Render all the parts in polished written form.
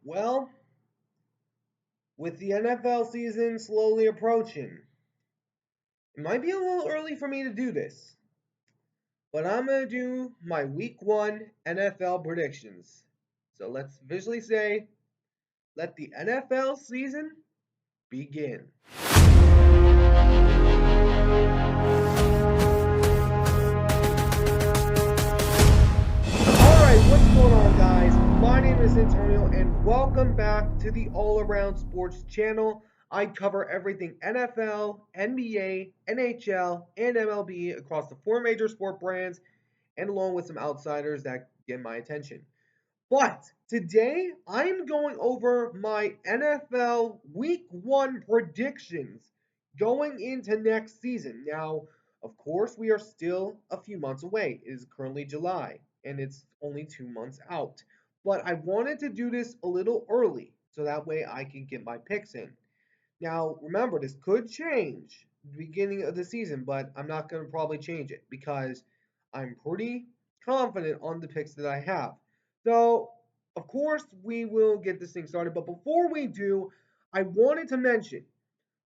Well, with the NFL season slowly approaching, it might be a little early for me to do this, but I'm going to do my week one NFL predictions. So let's visually say, let the NFL season begin. Alright, what's going on, guys? My name is Antonio, and welcome back to the All Around Sports channel. I cover everything NFL, NBA, NHL, and MLB across the four major sport brands, and along with some outsiders that get my attention. But today, I'm going over my NFL Week 1 predictions going into next season. Now, of course, we are still a few months away. It is currently July, and it's only 2 months out. But I wanted to do this a little early, so that way I can get my picks in. Now, remember, this could change the beginning of the season, but I'm not going to probably change it because I'm pretty confident on the picks that I have. So, of course, we will get this thing started. But before we do, I wanted to mention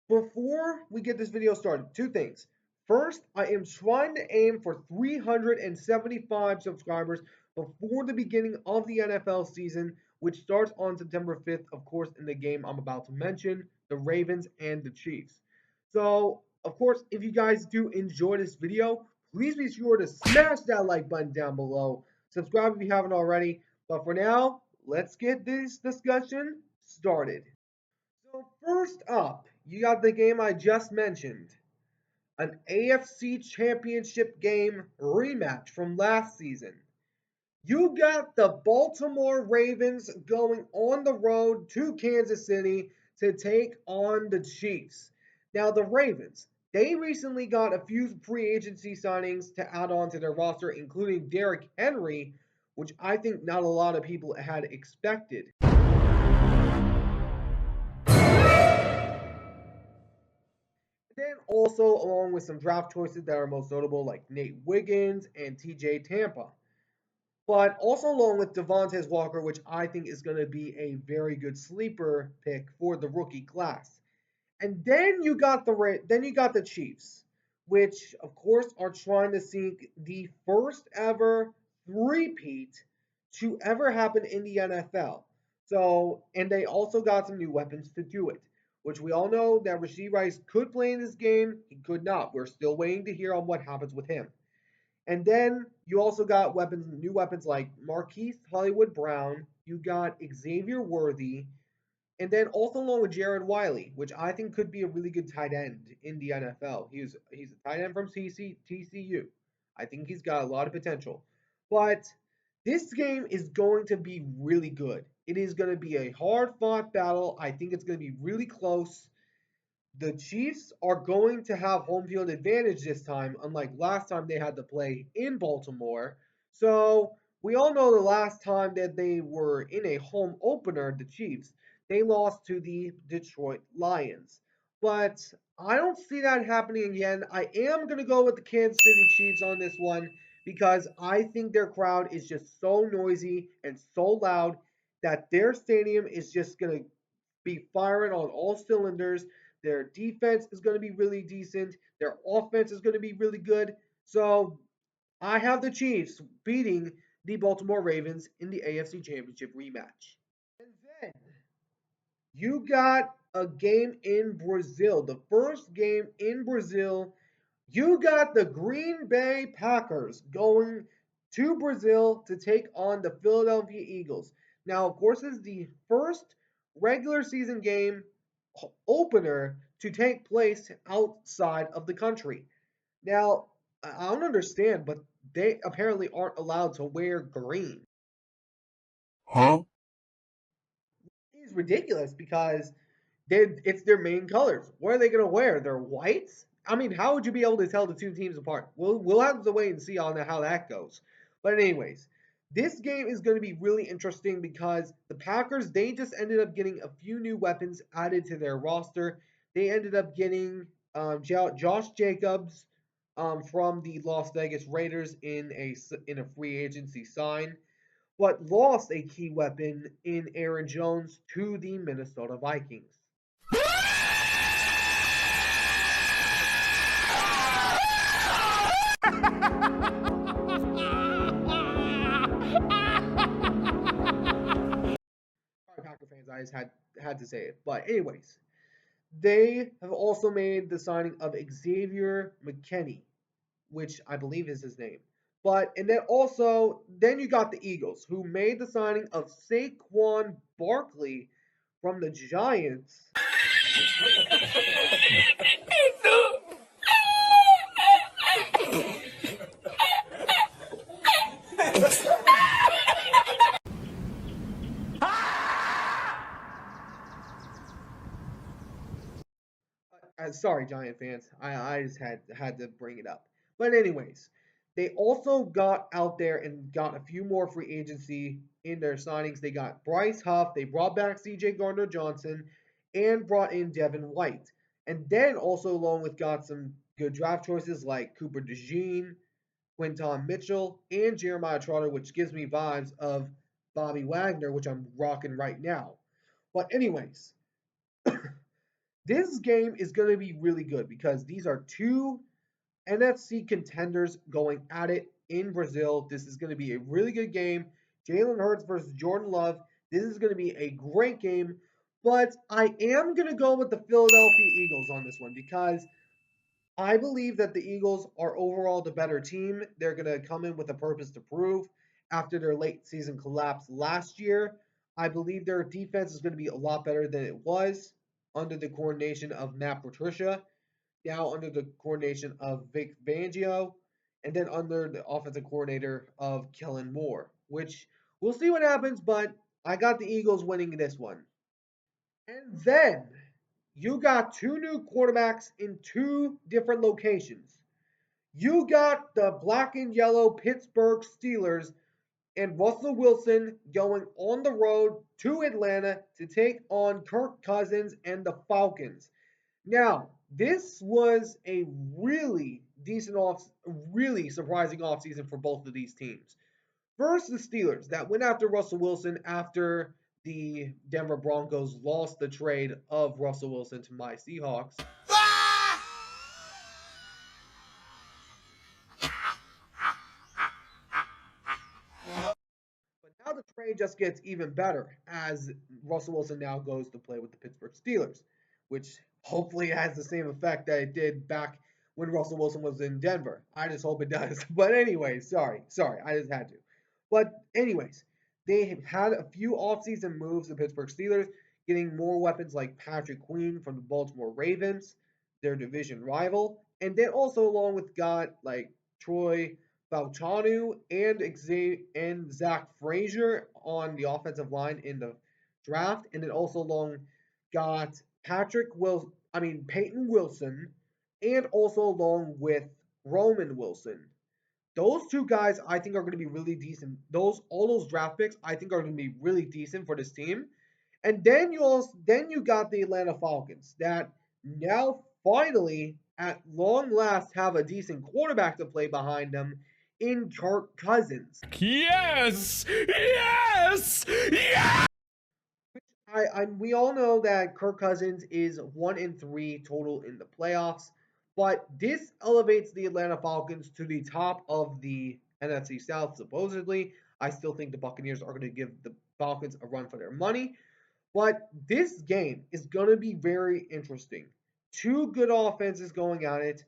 before we get this video started, two things. First, I am trying to aim for 375 subscribers before the beginning of the NFL season, which starts on September 5th, of course, in the game I'm about to mention, the Ravens and the Chiefs. So, of course, if you guys do enjoy this video, please be sure to smash that like button down below. Subscribe if you haven't already. But for now, let's get this discussion started. So first up, you got the game I just mentioned, an AFC Championship game rematch from last season. You got the Baltimore Ravens going on the road to Kansas City to take on the Chiefs. Now the Ravens, they recently got a few free agency signings to add on to their roster, including Derrick Henry, which I think not a lot of people had expected. Then also along with some draft choices that are most notable like Nate Wiggins and TJ Tampa. But also along with Devontae Walker, which I think is going to be a very good sleeper pick for the rookie class. And then you got the Chiefs, which of course are trying to seek the first ever three-peat to ever happen in the NFL. So, and they also got some new weapons to do it, which we all know that Rashee Rice could play in this game. He could not. We're still waiting to hear on what happens with him. And then you also got new weapons like Marquise Hollywood Brown. You got Xavier Worthy, and then also along with Jared Wiley, which I think could be a really good tight end in the NFL. He's a tight end from TCU. I think he's got a lot of potential. But this game is going to be really good. It is going to be a hard fought battle. I think it's going to be really close. The Chiefs are going to have home field advantage this time, unlike last time they had to play in Baltimore. So we all know the last time that they were in a home opener, the Chiefs, they lost to the Detroit Lions. But I don't see that happening again. I am going to go with the Kansas City Chiefs on this one because I think their crowd is just so noisy and so loud that their stadium is just going to be firing on all cylinders. Their defense is going to be really decent. Their offense is going to be really good. So I have the Chiefs beating the Baltimore Ravens in the AFC Championship rematch. And then you got a game in Brazil. The first game in Brazil, you got the Green Bay Packers going to Brazil to take on the Philadelphia Eagles. Now, of course, this is the first regular season game opener to take place outside of the country. Now, I don't understand, but they apparently aren't allowed to wear green. Huh? It's ridiculous because it's their main colors. What are they going to wear? Their whites? I mean, how would you be able to tell the two teams apart? We'll have to wait and see on how that goes. But anyways, this game is going to be really interesting because the Packers they just ended up getting a few new weapons added to their roster. They ended up getting Josh Jacobs from the Las Vegas Raiders in a free agency sign. but lost a key weapon in Aaron Jones to the Minnesota Vikings. Sorry, Packer fans, I just had to say it. But anyways, they have also made the signing of Xavier McKinney, which I believe is his name. But and then you got the Eagles, who made the signing of Saquon Barkley from the Giants. Sorry, Giant fans. I just had to bring it up. But anyways, they also got out there and got a few more free agency in their signings. They got Bryce Huff. They brought back C.J. Gardner Johnson, and brought in Devin White. And then also along with got some good draft choices like Cooper DeJean, Quinton Mitchell, and Jeremiah Trotter, which gives me vibes of Bobby Wagner, which I'm rocking right now. But anyways, this game is going to be really good because these are two NFC contenders going at it in Brazil. This is going to be a really good game. Jalen Hurts versus Jordan Love. This is going to be a great game. But I am going to go with the Philadelphia Eagles on this one because I believe that the Eagles are overall the better team. They're going to come in with a purpose to prove after their late season collapse last year. I believe their defense is going to be a lot better than it was under the coordination of Matt Patricia, now under the coordination of Vic Fangio, and then under the offensive coordinator of Kellen Moore, which we'll see what happens, but I got the Eagles winning this one. And then you got two new quarterbacks in two different locations. You got the black and yellow Pittsburgh Steelers and Russell Wilson going on the road to Atlanta to take on Kirk Cousins and the Falcons. Now, this was a really surprising offseason for both of these teams. First, the Steelers that went after Russell Wilson after the Denver Broncos lost the trade of Russell Wilson to my Seahawks. But now the trade just gets even better as Russell Wilson now goes to play with the Pittsburgh Steelers, which hopefully has the same effect that it did back when Russell Wilson was in Denver. I just hope it does. But anyways, sorry, I just had to. But anyways, they have had a few offseason moves, the Pittsburgh Steelers, getting more weapons like Patrick Queen from the Baltimore Ravens, their division rival, and then also along with got like Troy Fautanu and Zach Frazier on the offensive line in the draft, and then also along got Peyton Wilson, and also along with Roman Wilson. Those two guys I think are going to be really decent. All those draft picks I think are going to be really decent for this team. And then you got the Atlanta Falcons that now finally at long last have a decent quarterback to play behind them in Kirk Cousins. Yes! Yes! Yes! We all know that Kirk Cousins is 1-3 total in the playoffs, but this elevates the Atlanta Falcons to the top of the NFC South. Supposedly, I still think the Buccaneers are going to give the Falcons a run for their money, but this game is going to be very interesting. Two good offenses going at it,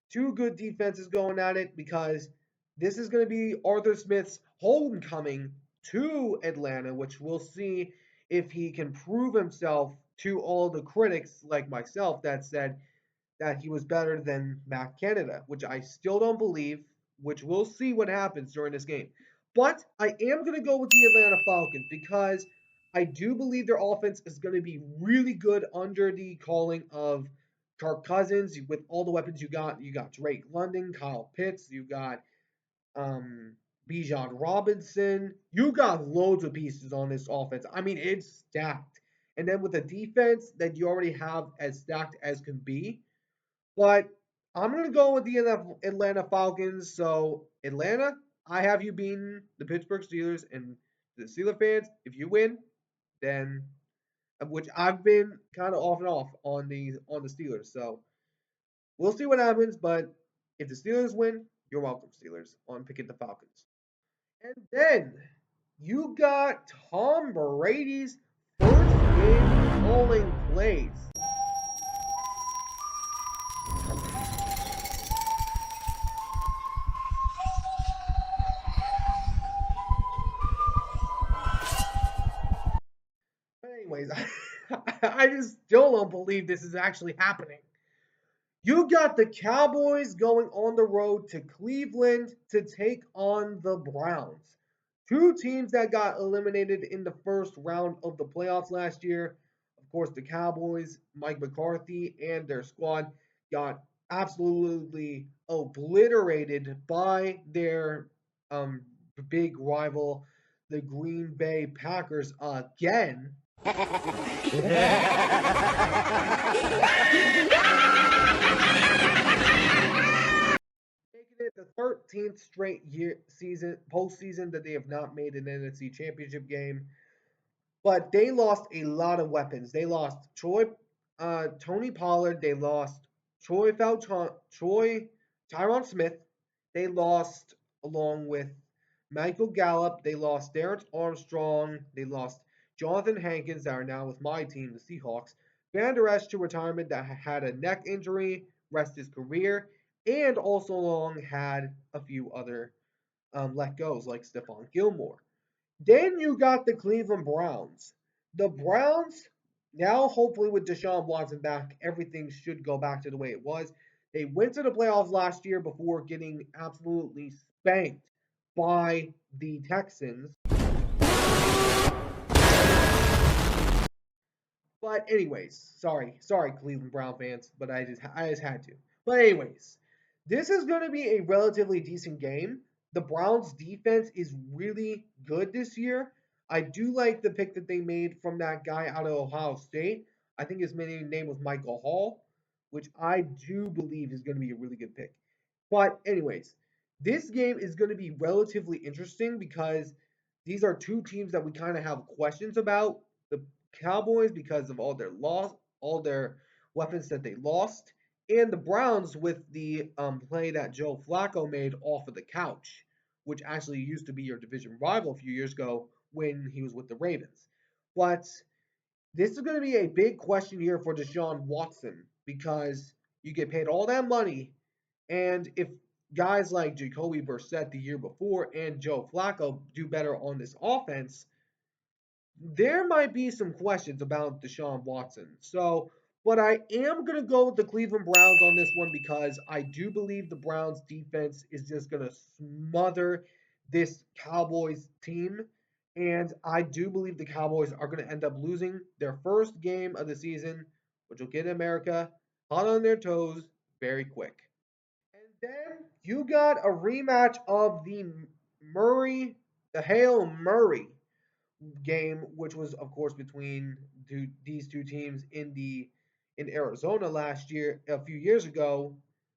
two good defenses going at it because this is going to be Arthur Smith's homecoming to Atlanta, which we'll see if he can prove himself to all the critics like myself that said that he was better than Matt Canada, which I still don't believe, which we'll see what happens during this game. But I am going to go with the Atlanta Falcons because I do believe their offense is going to be really good under the calling of Kirk Cousins with all the weapons you got. You got Drake London, Kyle Pitts, you got um, Bijan Robinson. You got loads of pieces on this offense. I mean, it's stacked. And then with a defense that you already have as stacked as can be, but I'm going to go with the Atlanta Falcons. So, Atlanta, I have you beating the Pittsburgh Steelers, and the Steelers fans, if you win, then which I've been kind of off and off on the Steelers. So we'll see what happens. But if the Steelers win, you're welcome, Steelers, on picking the Falcons. And then you got Tom Brady's first game calling plays. But anyways, I just still don't believe this is actually happening. You got the Cowboys going on the road to Cleveland to take on the Browns. Two teams that got eliminated in the first round of the playoffs last year. Of course, the Cowboys, Mike McCarthy, and their squad got absolutely obliterated by their um, big rival, the Green Bay Packers, again. Making it the 13th straight year season postseason that they have not made an NFC Championship game. But they lost a lot of weapons. They lost Tony Pollard. They lost Tyron Smith. They lost along with Michael Gallup. They lost Darren Armstrong. They lost Jonathan Hankins, that are now with my team, the Seahawks. Van Der Esch to retirement, that had a neck injury, rest his career, and also long had a few other let goes like Stephon Gilmore. Then you got the Cleveland Browns. The Browns, now hopefully with Deshaun Watson back, everything should go back to the way it was. They went to the playoffs last year before getting absolutely spanked by the Texans. But anyways, sorry, Cleveland Brown fans, but I just had to. But anyways, this is going to be a relatively decent game. The Browns defense is really good this year. I do like the pick that they made from that guy out of Ohio State. I think his name was Michael Hall, which I do believe is going to be a really good pick. But anyways, this game is going to be relatively interesting because these are two teams that we kind of have questions about. The Cowboys because of all their weapons that they lost, and the Browns with the play that Joe Flacco made off of the couch, which actually used to be your division rival a few years ago when he was with the Ravens. But this is going to be a big question here for Deshaun Watson because you get paid all that money, and if guys like Jacoby Brissett the year before and Joe Flacco do better on this offense, there might be some questions about Deshaun Watson. So, but I am going to go with the Cleveland Browns on this one because I do believe the Browns defense is just going to smother this Cowboys team. And I do believe the Cowboys are going to end up losing their first game of the season, which will get America hot on their toes very quick. And then you got a rematch of the Hail Murray game, which was of course between these two teams in Arizona last year, a few years ago,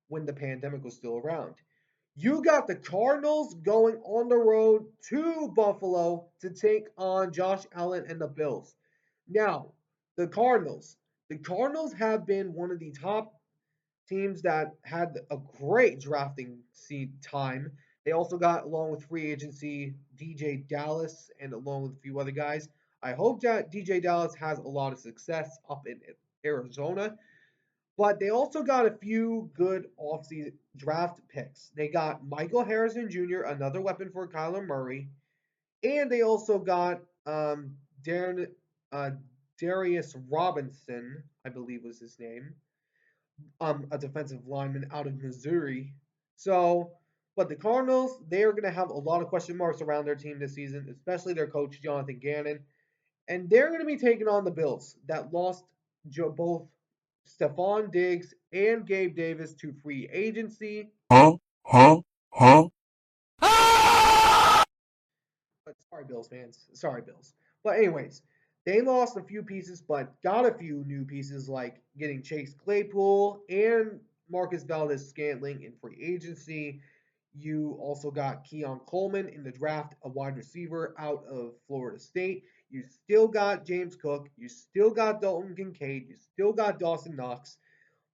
when the pandemic was still around. You got the Cardinals going on the road to Buffalo to take on Josh Allen and the Bills. Now, the Cardinals. The Cardinals have been one of the top teams that had a great drafting seat time. They also got, along with free agency, DJ Dallas and along with a few other guys. I hope that DJ Dallas has a lot of success up in Arizona. But they also got a few good offseason draft picks. They got Michael Harrison Jr., another weapon for Kyler Murray. And they also got uh, Darius Robinson, I believe was his name, a defensive lineman out of Missouri. So, but the Cardinals, they are going to have a lot of question marks around their team this season, especially their coach, Jonathan Gannon. And they're going to be taking on the Bills that lost both Stephon Diggs and Gabe Davis to free agency. Huh? Huh? Huh? But sorry, Bills fans. Sorry, Bills. But anyways, they lost a few pieces, but got a few new pieces like getting Chase Claypool and Marcus Valdez Scantling in free agency. You also got Keon Coleman in the draft, a wide receiver out of Florida State. You still got James Cook. You still got Dalton Kincaid. You still got Dawson Knox.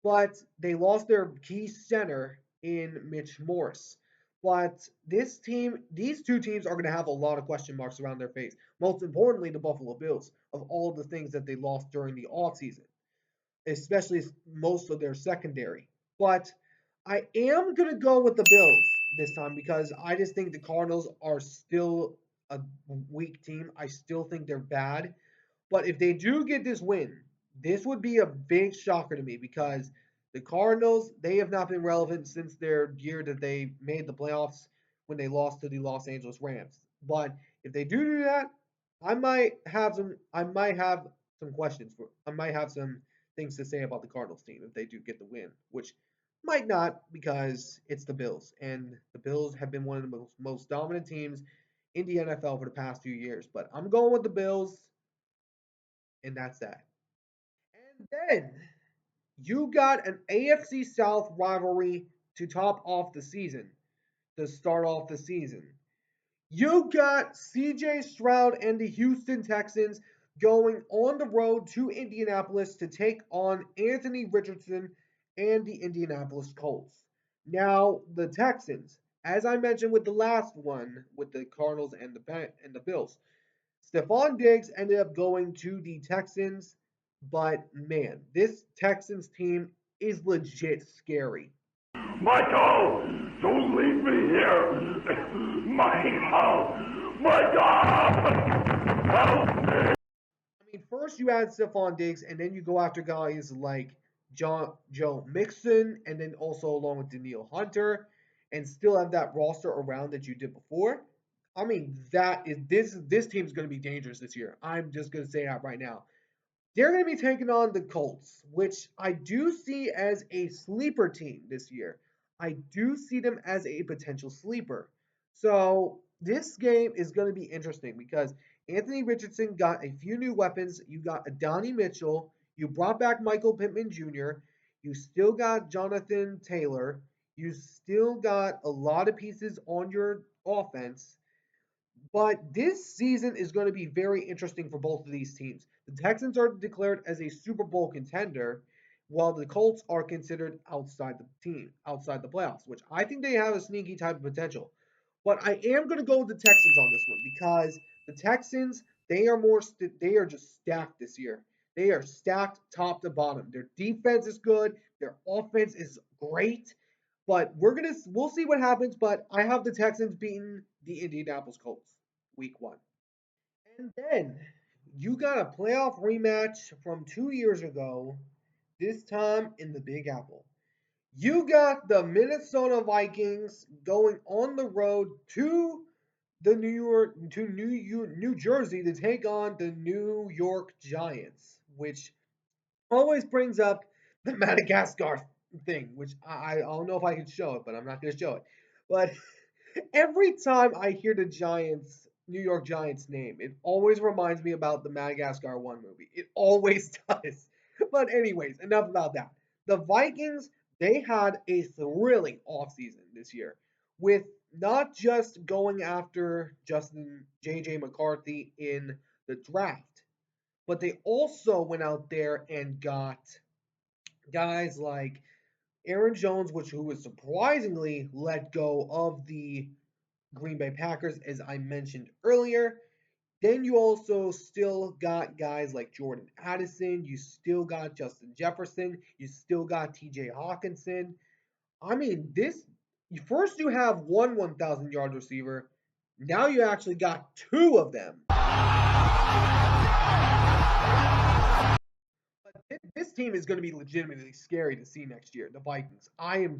But they lost their key center in Mitch Morse. But these two teams are going to have a lot of question marks around their face. Most importantly, the Buffalo Bills, of all the things that they lost during the offseason, especially most of their secondary. But I am going to go with the Bills this time because I just think the Cardinals are still a weak team. I still think they're bad. But if they do get this win, this would be a big shocker to me because the Cardinals, they have not been relevant since their year that they made the playoffs when they lost to the Los Angeles Rams. But if they do that, I might have some questions for I might have some things to say about the Cardinals team if they do get the win, which might not because it's the Bills and the Bills have been one of the most dominant teams in the NFL for the past few years. But I'm going with the Bills and that's that. And then you got an AFC South rivalry to top off the season, to start off the season. You got CJ Stroud and the Houston Texans going on the road to Indianapolis to take on Anthony Richardson and the Indianapolis Colts. Now, the Texans, as I mentioned with the last one with the Cardinals and the Bills, Stephon Diggs ended up going to the Texans, but man, this Texans team is legit scary. Michael, don't leave me here. Michael, Michael, help me. I mean, first you add Stephon Diggs, and then you go after guys like Joe Mixon, and then also along with Daniil Hunter, and still have that roster around that you did before. I mean, this team's going to be dangerous this year. I'm just going to say that right now. They're going to be taking on the Colts, which I do see as a sleeper team this year. I do see them as a potential sleeper. So this game is going to be interesting because Anthony Richardson got a few new weapons. You got Adonai Mitchell. You brought back Michael Pittman Jr. You still got Jonathan Taylor. You still got a lot of pieces on your offense. But this season is going to be very interesting for both of these teams. The Texans are declared as a Super Bowl contender, while the Colts are considered outside the playoffs, which I think they have a sneaky type of potential. But I am going to go with the Texans on this one because the Texans they are just stacked this year. They are stacked top to bottom. Their defense is good. Their offense is great. But we'll see what happens. But I have the Texans beating the Indianapolis Colts week 1. And then you got a playoff rematch from 2 years ago, this time in the Big Apple. You got the Minnesota Vikings going on the road to New Jersey to take on the New York Giants, which always brings up the Madagascar thing, which I don't know if I can show it, but I'm not going to show it. But every time I hear the New York Giants name, it always reminds me about the Madagascar 1 movie. It always does. But anyways, enough about that. The Vikings, they had a thrilling offseason this year with not just going after Justin JJ McCarthy in the draft, but they also went out there and got guys like Aaron Jones, who was surprisingly let go of the Green Bay Packers, as I mentioned earlier. Then you also still got guys like Jordan Addison. You still got Justin Jefferson. You still got TJ Hawkinson. I mean, first you have one 1,000-yard receiver. Now you actually got two of them. But this team is going to be legitimately scary to see next year. The Vikings. I am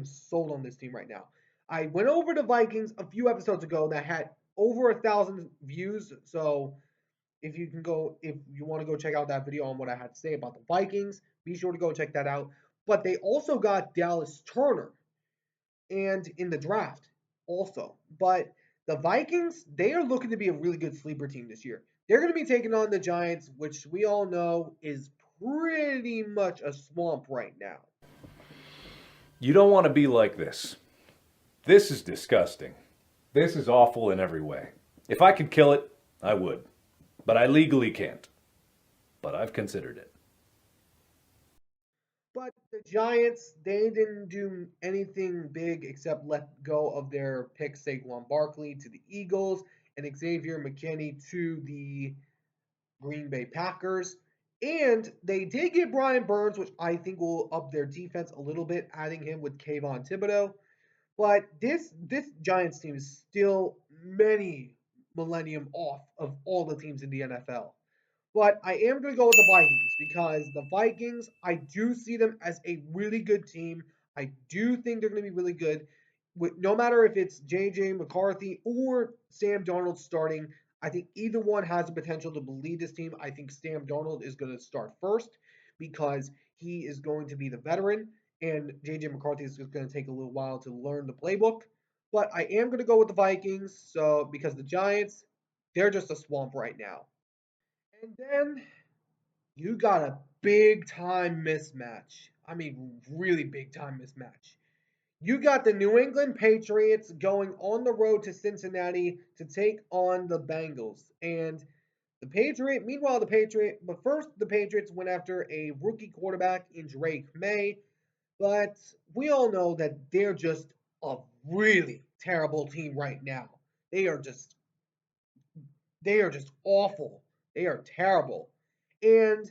sold on this team right now. I went over the Vikings a few episodes ago that had over 1,000 views. So if you want to go check out that video on what I had to say about the Vikings, be sure to go check that out. But they also got Dallas Turner and in the draft also. But the Vikings, they are looking to be a really good sleeper team this year. They're going to be taking on the Giants, which we all know is pretty much a swamp right now. You don't want to be like this. This is disgusting. This is awful in every way. If I could kill it, I would. But I legally can't. But I've considered it. But the Giants, they didn't do anything big except let go of their pick Saquon Barkley to the Eagles and Xavier McKinney to the Green Bay Packers. And they did get Brian Burns, which I think will up their defense a little bit, adding him with Kayvon Thibodeau. But this Giants team is still many millennium off of all the teams in the NFL. But I am going to go with the Vikings because the Vikings, I do see them as a really good team. I do think they're going to be really good. No matter if it's J.J. McCarthy or Sam Darnold starting, I think either one has the potential to lead this team. I think Sam Darnold is going to start first because he is going to be the veteran, and J.J. McCarthy is just going to take a little while to learn the playbook. But I am going to go with the Vikings, so because the Giants, they're just a swamp right now. And then you got a big time mismatch. I mean, really big time mismatch. You got the New England Patriots going on the road to Cincinnati to take on the Bengals. And meanwhile, but first the Patriots went after a rookie quarterback in Drake May. But we all know that they're just a really terrible team right now. They are just they are just awful. They are terrible. And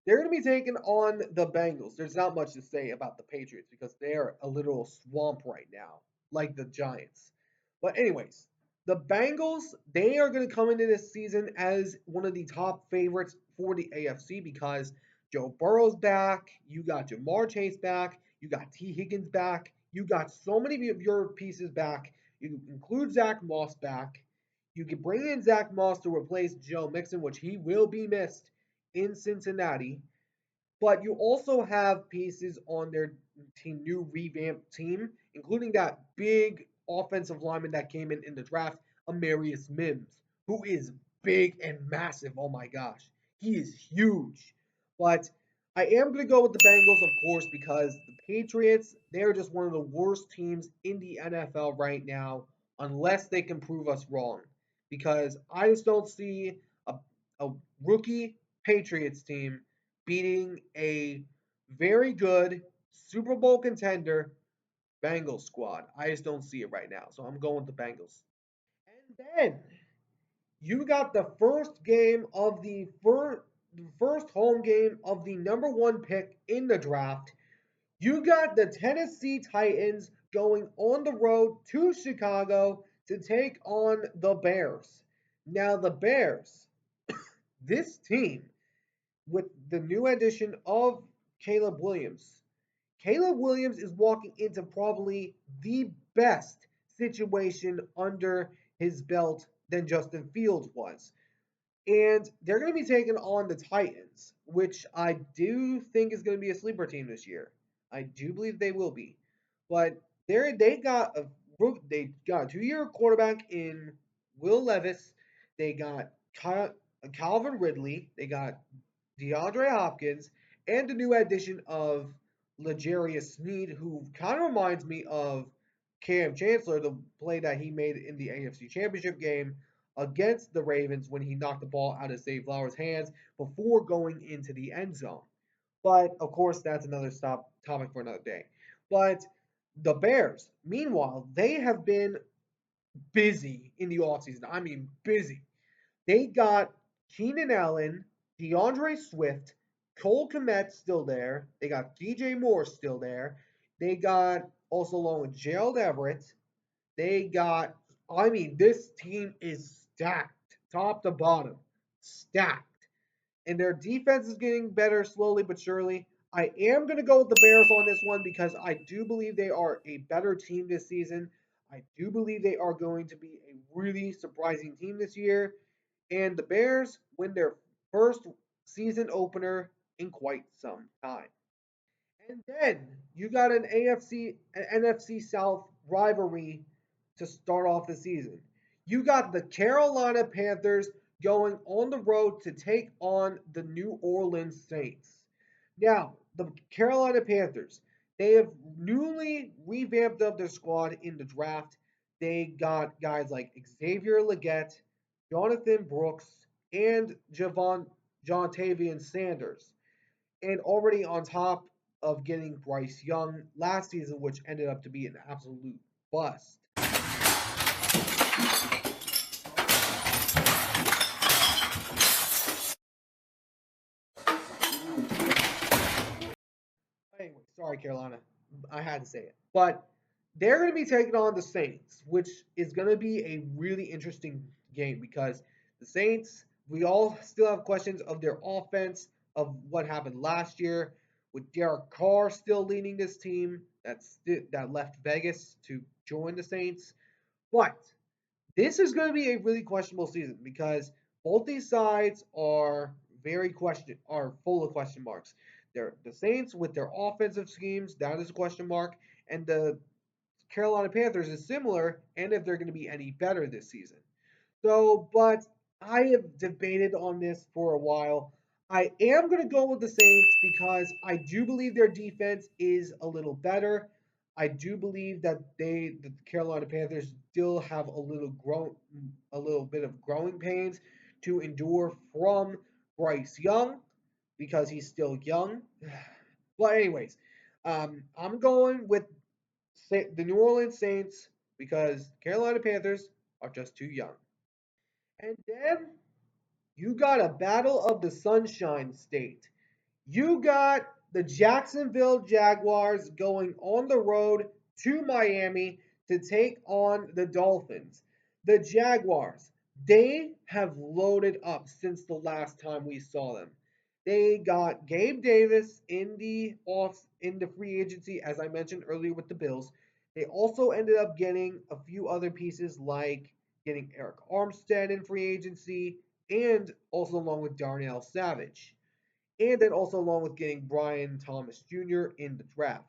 they're going to be taking on the Bengals. There's not much to say about the Patriots because they're a literal swamp right now, like the Giants. But, anyways, the Bengals, they are going to come into this season as one of the top favorites for the AFC because Joe Burrow's back. You got Jamar Chase back. You got T. Higgins back. You got so many of your pieces back. You include Zach Moss back. You can bring in Zach Moss to replace Joe Mixon, which he will be missed in Cincinnati. But you also have pieces on their new revamped team, including that big offensive lineman that came in the draft, Amarius Mims, who is big and massive. Oh my gosh, he is huge. But I am going to go with the Bengals, of course, because the Patriots, they're just one of the worst teams in the NFL right now, unless they can prove us wrong. Because I just don't see a, a rookie Patriots team beating a very good Super Bowl contender Bengals squad. I just don't see it right now. So I'm going with the Bengals. And then you got the first home game of the number one pick in the draft. You got the Tennessee Titans going on the road to Chicago to take on the Bears. Now the Bears, this team with the new addition of Caleb Williams. Caleb Williams is walking into probably the best situation under his belt than Justin Fields was. And they're going to be taking on the Titans, which I do think is going to be a sleeper team this year. I do believe they will be. But they got a 2-year quarterback in Will Levis. They got Calvin Ridley. They got DeAndre Hopkins, and the new addition of L'Jarius Sneed, who kind of reminds me of Cam Chancellor, the play that he made in the AFC Championship game against the Ravens when he knocked the ball out of Zay Flowers' hands before going into the end zone. But of course, that's another topic for another day. But the Bears, meanwhile, they have been busy in the offseason. I mean, busy. They got Keenan Allen, DeAndre Swift, Cole Kmet still there. They got DJ Moore still there. They got also along with Gerald Everett. This team is stacked, top to bottom, stacked. And their defense is getting better slowly but surely. I am going to go with the Bears on this one because I do believe they are a better team this season. I do believe they are going to be a really surprising team this year. And the Bears win their first season opener in quite some time. And then you got an NFC South rivalry to start off the season. You got the Carolina Panthers going on the road to take on the New Orleans Saints. Now, the Carolina Panthers, They have newly revamped up their squad in the draft. They got guys like Xavier Legette, Jonathan Brooks, and John Tavian Sanders. And already on top of getting Bryce Young last season, which ended up to be an absolute bust. Anyway, sorry, Carolina. I had to say it. But they're going to be taking on the Saints, which is going to be a really interesting game because the Saints, we all still have questions of their offense, of what happened last year, with Derek Carr still leading this team that left Vegas to join the Saints. But this is going to be a really questionable season because both these sides are full of question marks. The Saints with their offensive schemes, that is a question mark, and the Carolina Panthers is similar, and if they're going to be any better this season. So, but I have debated on this for a while. I am going to go with the Saints because I do believe their defense is a little better. I do believe that the Carolina Panthers still have a little bit of growing pains to endure from Bryce Young because he's still young. But anyways, I'm going with the New Orleans Saints because Carolina Panthers are just too young. And then you got a battle of the Sunshine State. You got the Jacksonville Jaguars going on the road to Miami to take on the Dolphins. The Jaguars, they have loaded up since the last time we saw them. They got Gabe Davis in the free agency, as I mentioned earlier with the Bills. They also ended up getting a few other pieces like getting Eric Armstead in free agency and also along with Darnell Savage and then also along with getting Brian Thomas Jr. in the draft.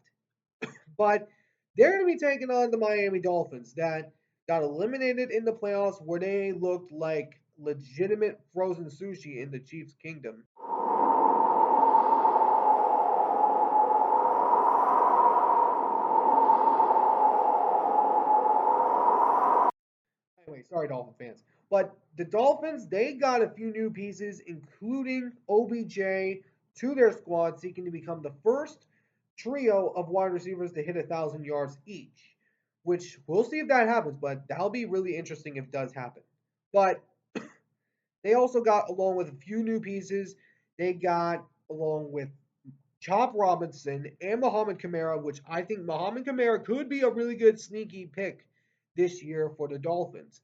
But they're going to be taking on the Miami Dolphins that got eliminated in the playoffs where they looked like legitimate frozen sushi in the Chiefs' kingdom. Anyway, sorry, Dolphin fans. But the Dolphins, they got a few new pieces, including OBJ to their squad, seeking to become the first trio of wide receivers to hit 1,000 yards each. Which we'll see if that happens, but that'll be really interesting if it does happen. But they also got along with a few new pieces. They got along with Chop Robinson and Muhammad Kamara, which I think Muhammad Kamara could be a really good sneaky pick this year for the Dolphins.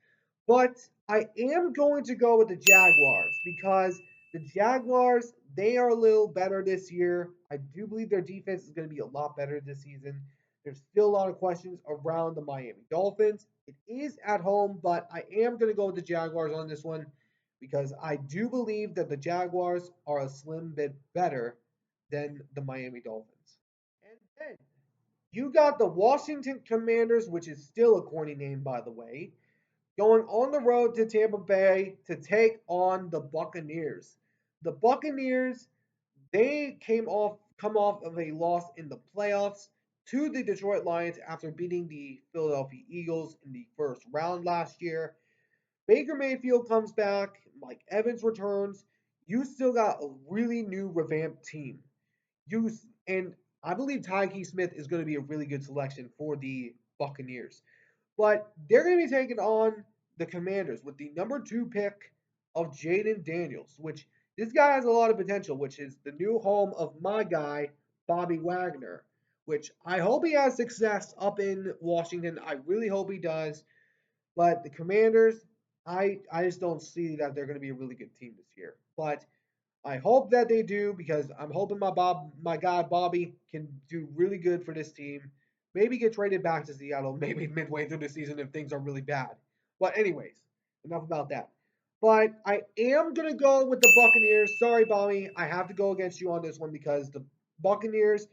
But I am going to go with the Jaguars because the Jaguars, they are a little better this year. I do believe their defense is going to be a lot better this season. There's still a lot of questions around the Miami Dolphins. It is at home, but I am going to go with the Jaguars on this one because I do believe that the Jaguars are a slim bit better than the Miami Dolphins. And then you got the Washington Commanders, which is still a corny name, by the way, going on the road to Tampa Bay to take on the Buccaneers. The Buccaneers, they come off of a loss in the playoffs to the Detroit Lions after beating the Philadelphia Eagles in the first round last year. Baker Mayfield comes back, Mike Evans returns. You still got a really new revamped team. You and I believe Tyke Smith is going to be a really good selection for the Buccaneers. But they're going to be taking on the Commanders with the number 2 pick of Jaden Daniels, which this guy has a lot of potential, which is the new home of my guy, Bobby Wagner, which I hope he has success up in Washington. I really hope he does. But the Commanders, I just don't see that they're going to be a really good team this year. But I hope that they do because I'm hoping my guy Bobby can do really good for this team. Maybe get traded back to Seattle maybe midway through the season if things are really bad. But anyways, enough about that. But I am gonna go with the Buccaneers. Sorry, Bobby, I have to go against you on this one because the Buccaneers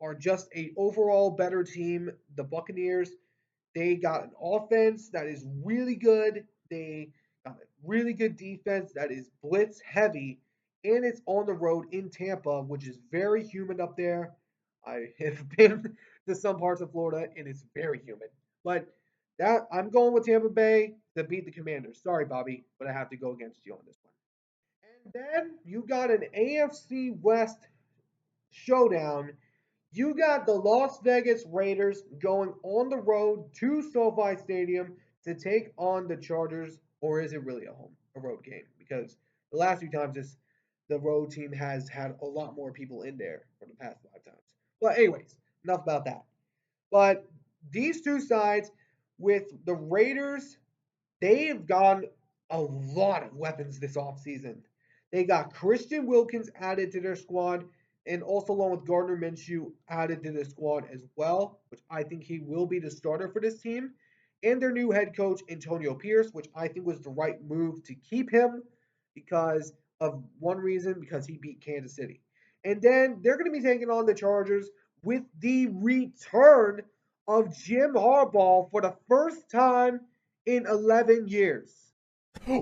are just a overall better team. The Buccaneers, they got an offense that is really good. They got a really good defense that is blitz heavy, and it's on the road in Tampa, which is very humid up there. I have been to some parts of Florida and it's very humid. But that I'm going with Tampa Bay to beat the Commanders. Sorry, Bobby, but I have to go against you on this one. And then you got an AFC West showdown. You got the Las Vegas Raiders going on the road to SoFi Stadium to take on the Chargers, or is it really a road game? Because the last few times the road team has had a lot more people in there for the past 5 times. But anyways, enough about that. But these two sides with the Raiders, they've gotten a lot of weapons this offseason. They got Christian Wilkins added to their squad, and also along with Gardner Minshew added to the squad as well, which I think he will be the starter for this team. And their new head coach, Antonio Pierce, which I think was the right move to keep him because of one reason, because he beat Kansas City. And then they're going to be taking on the Chargers with the return of Jim Harbaugh for the first time in 11 years. Oh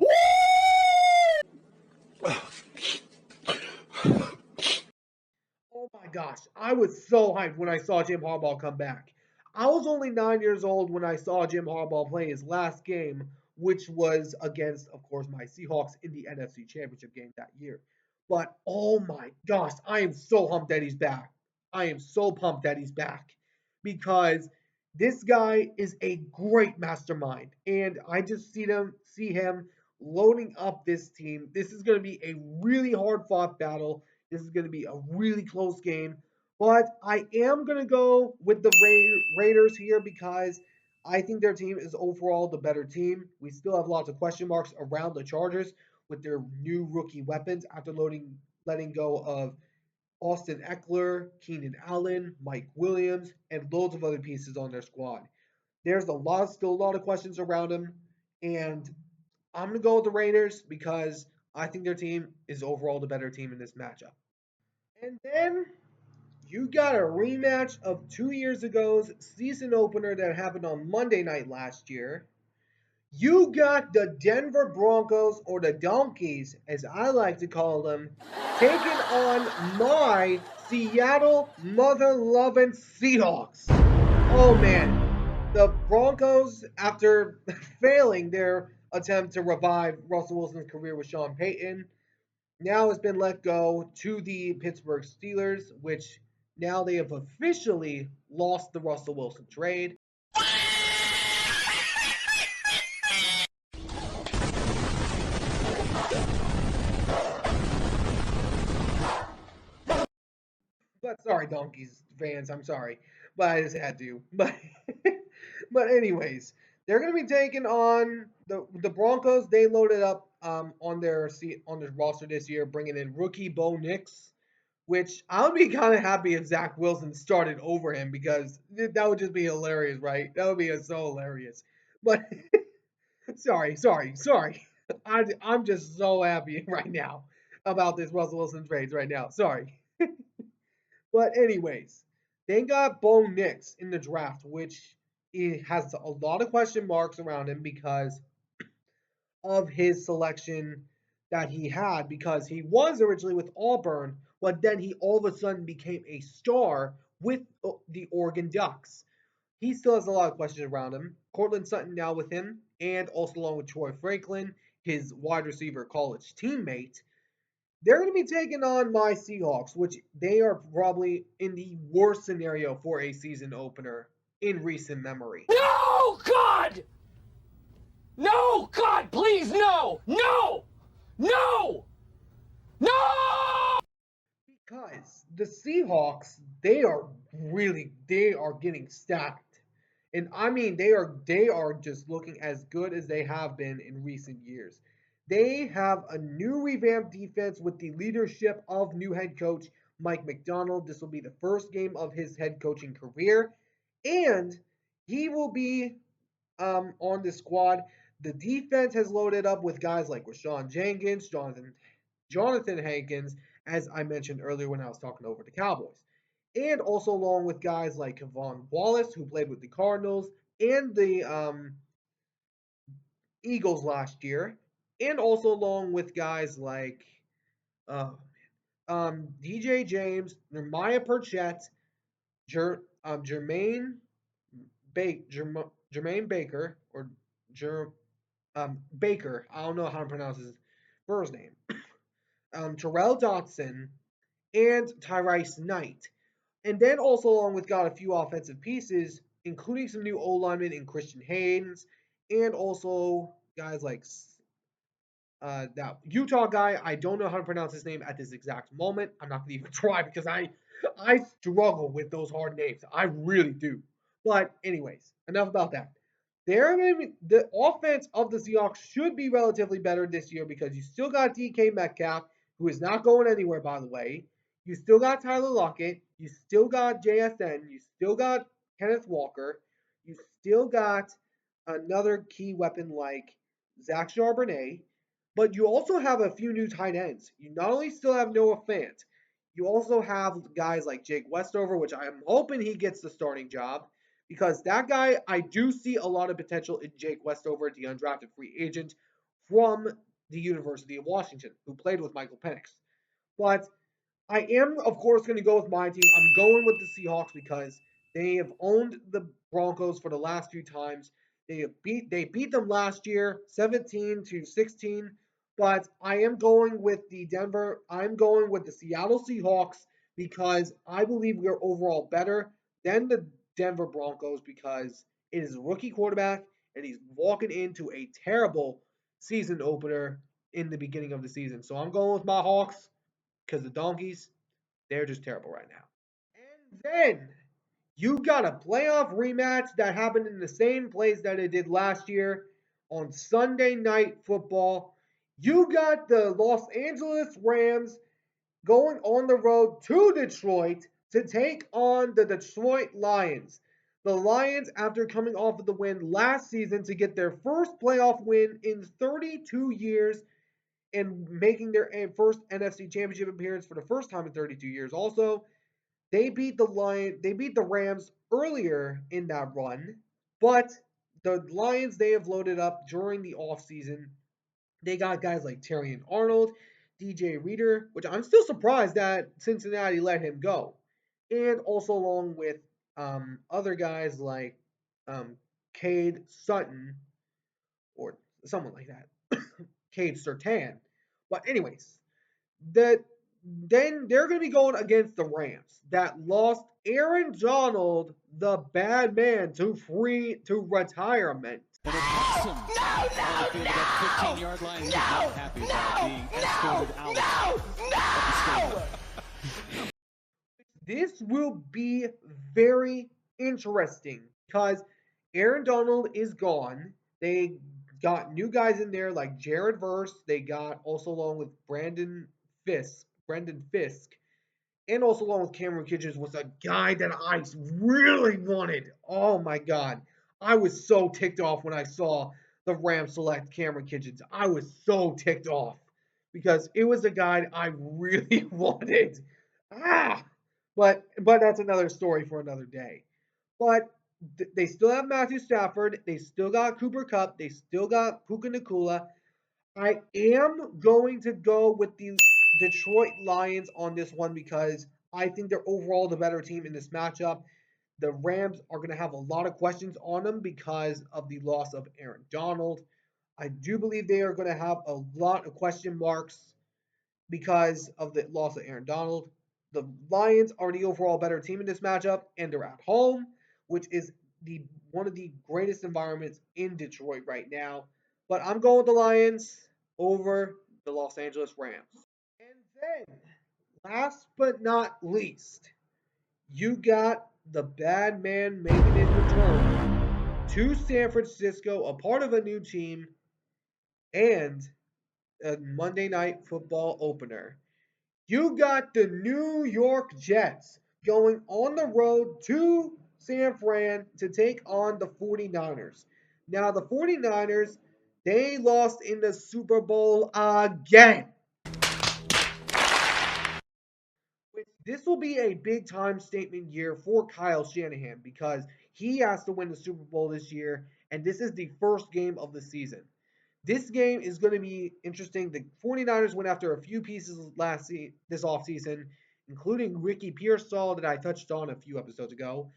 my gosh, I was so hyped when I saw Jim Harbaugh come back. I was only 9 years old when I saw Jim Harbaugh play his last game, which was against, of course, my Seahawks in the NFC Championship game that year. But oh my gosh, I am so pumped that he's back. I am so pumped that he's back because this guy is a great mastermind, and I just see him loading up this team. This is going to be a really hard fought battle. This is going to be a really close game. But I am going to go with the Raiders here because I think their team is overall the better team. We still have lots of question marks around the Chargers with their new rookie weapons after letting go of Austin Eckler, Keenan Allen, Mike Williams, and loads of other pieces on their squad. There's still a lot of questions around them, and I'm gonna go with the Raiders because I think their team is overall the better team in this matchup. And then you got a rematch of 2 years ago's season opener that happened on Monday night last year. You got the Denver Broncos, or the Donkeys, as I like to call them, taking on my Seattle mother loving Seahawks. Oh man, the Broncos, after failing their attempt to revive Russell Wilson's career with Sean Payton, now has been let go to the Pittsburgh Steelers, which now they have officially lost the Russell Wilson trade. But sorry, Donkeys fans, I'm sorry, but I just had to. But anyways, they're going to be taking on the Broncos. They loaded up on their roster this year, bringing in rookie Bo Nix, which I would be kind of happy if Zach Wilson started over him because that would just be hilarious, right? That would be so hilarious. But sorry. I'm just so happy right now about this Russell Wilson trades right now. Sorry. But anyways, they got Bo Nix in the draft, which it has a lot of question marks around him because of his selection that he had, because he was originally with Auburn, but then he all of a sudden became a star with the Oregon Ducks. He still has a lot of questions around him. Cortland Sutton now with him, and also along with Troy Franklin, his wide receiver college teammate. They're going to be taking on my Seahawks, which they are probably in the worst scenario for a season opener in recent memory. No, God! No, God, please, no! No! No! No! Because the Seahawks, they are getting stacked. And I mean they are just looking as good as they have been in recent years. They have a new revamped defense with the leadership of new head coach Mike McDonald. This will be the first game of his head coaching career, and he will be on the squad. The defense has loaded up with guys like Rashawn Jenkins, Jonathan Hankins, as I mentioned earlier when I was talking over the Cowboys. And also along with guys like Kevon Wallace, who played with the Cardinals and the Eagles last year. And also along with guys like uh, DJ James, Nehemiah Purchett, Jermaine Jermaine Baker or Baker. I don't know how to pronounce his first name. Terrell Dotson and Tyrese Knight. And then also along with got a few offensive pieces, including some new O linemen in Christian Haynes, and also guys like that Utah guy. I don't know how to pronounce his name at this exact moment. I'm not gonna even try because I struggle with those hard names. I really do. But anyways, enough about that. The offense of the Seahawks should be relatively better this year because you still got DK Metcalf, who is not going anywhere, by the way. You still got Tyler Lockett. You still got JSN. You still got Kenneth Walker. You still got another key weapon like Zach Charbonnet. But you also have a few new tight ends. You not only still have Noah Fant, you also have guys like Jake Westover, which I am hoping he gets the starting job because that guy, I do see a lot of potential in Jake Westover, the undrafted free agent from the University of Washington, who played with Michael Penix. But I am, of course, going to go with my team. I'm going with the Seahawks because they have owned the Broncos for the last few times. They beat them last year, 17-16. But I am going with I'm going with the Seattle Seahawks because I believe we are overall better than the Denver Broncos because it is a rookie quarterback and he's walking into a terrible season opener in the beginning of the season. So I'm going with my Hawks because the Donkeys, they're just terrible right now. And then you got a playoff rematch that happened in the same place that it did last year on Sunday Night Football. You got the Los Angeles Rams going on the road to Detroit to take on the Detroit Lions. The Lions, after coming off of the win last season to get their first playoff win in 32 years, and making their first NFC Championship appearance for the first time in 32 years. Also, they beat the Rams earlier in that run, but the Lions they have loaded up during the offseason. They got guys like Terrion Arnold, DJ Reader, which I'm still surprised that Cincinnati let him go, and also along with other guys like Cade Sutton or someone like that, Cade Sertan. But anyways, that then they're going to be going against the Rams that lost Aaron Donald, the bad man, to retirement. And it cost him. No, that 15-yard line. He's not happy about being escorted out of the stadium. This will be very interesting because Aaron Donald is gone. They got new guys in there like Jared Verse. They got also along with Brendan Fisk, and also along with Cameron Kitchens was a guy that I really wanted. Oh my god. I was so ticked off when I saw the Rams select Cameron Kitchens. I was so ticked off because it was a guy I really wanted. Ah, but that's another story for another day. But they still have Matthew Stafford. They still got Cooper Kupp. They still got Puka Nakula. I am going to go with the Detroit Lions on this one because I think they're overall the better team in this matchup. The Rams are going to have a lot of questions on them because of the loss of Aaron Donald. I do believe they are going to have a lot of question marks because of the loss of Aaron Donald. The Lions are the overall better team in this matchup, and they're at home, which is the one of the greatest environments in Detroit right now. But I'm going with the Lions over the Los Angeles Rams. And then, last but not least, you got the bad man making his return to San Francisco, a part of a new team, and a Monday Night Football opener. You got the New York Jets going on the road to San Fran to take on the 49ers. Now, the 49ers, they lost in the Super Bowl again. This will be a big time statement year for Kyle Shanahan because he has to win the Super Bowl this year, and this is the first game of the season. This game is going to be interesting. The 49ers went after a few pieces this offseason, including Ricky Pearsall that I touched on a few episodes ago,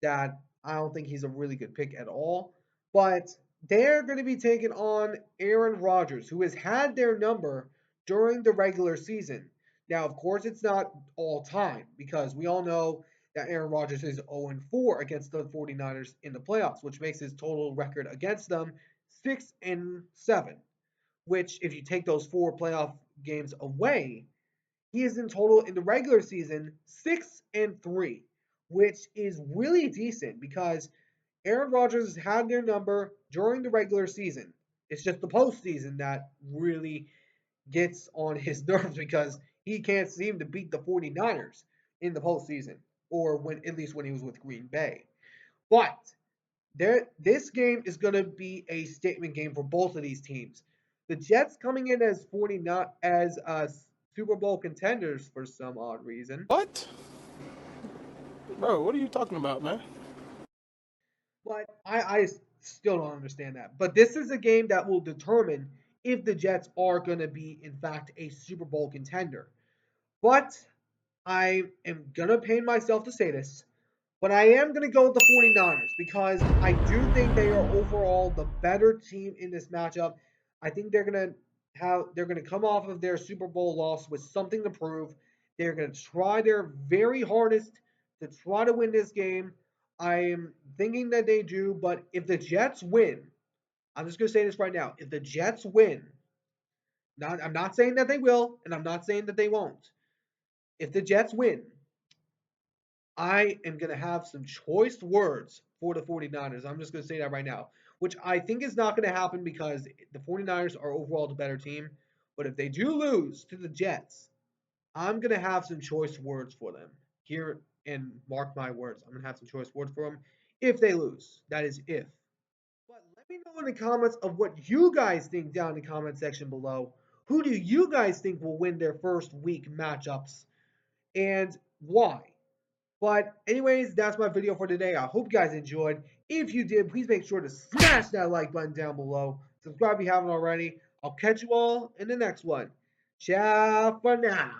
that I don't think he's a really good pick at all. But they're going to be taking on Aaron Rodgers, who has had their number during the regular season. Now, of course, it's not all time because we all know that Aaron Rodgers is 0-4 against the 49ers in the playoffs, which makes his total record against them 6-7, which if you take those 4 playoff games away, he is in total in the regular season 6-3, which is really decent because Aaron Rodgers has had their number during the regular season. It's just the postseason that really gets on his nerves because he can't seem to beat the 49ers in the postseason, or when at least when he was with Green Bay. But this game is going to be a statement game for both of these teams. The Jets coming in as 49 as Super Bowl contenders for some odd reason. What? Bro, what are you talking about, man? But I still don't understand that. But this is a game that will determine if the Jets are going to be, in fact, a Super Bowl contender. But I am going to pain myself to say this, but I am going to go with the 49ers because I do think they are overall the better team in this matchup. I think they're going to come off of their Super Bowl loss with something to prove. They're going to try their very hardest to try to win this game. I am thinking that they do, but if the Jets win, I'm just going to say this right now. If the Jets win, I'm not saying that they will, and I'm not saying that they won't. If the Jets win, I am going to have some choice words for the 49ers. I'm just going to say that right now, which I think is not going to happen because the 49ers are overall the better team. But if they do lose to the Jets, I'm going to have some choice words for them here, and mark my words. I'm going to have some choice words for them if they lose. That is if. But let me know in the comments of what you guys think down in the comment section below. Who do you guys think will win their first week matchups and why? But anyways, that's my video for today. I hope you guys enjoyed. If you did, please make sure to smash that like button down below. Subscribe if you haven't already. I'll catch you all in the next one. Ciao for now.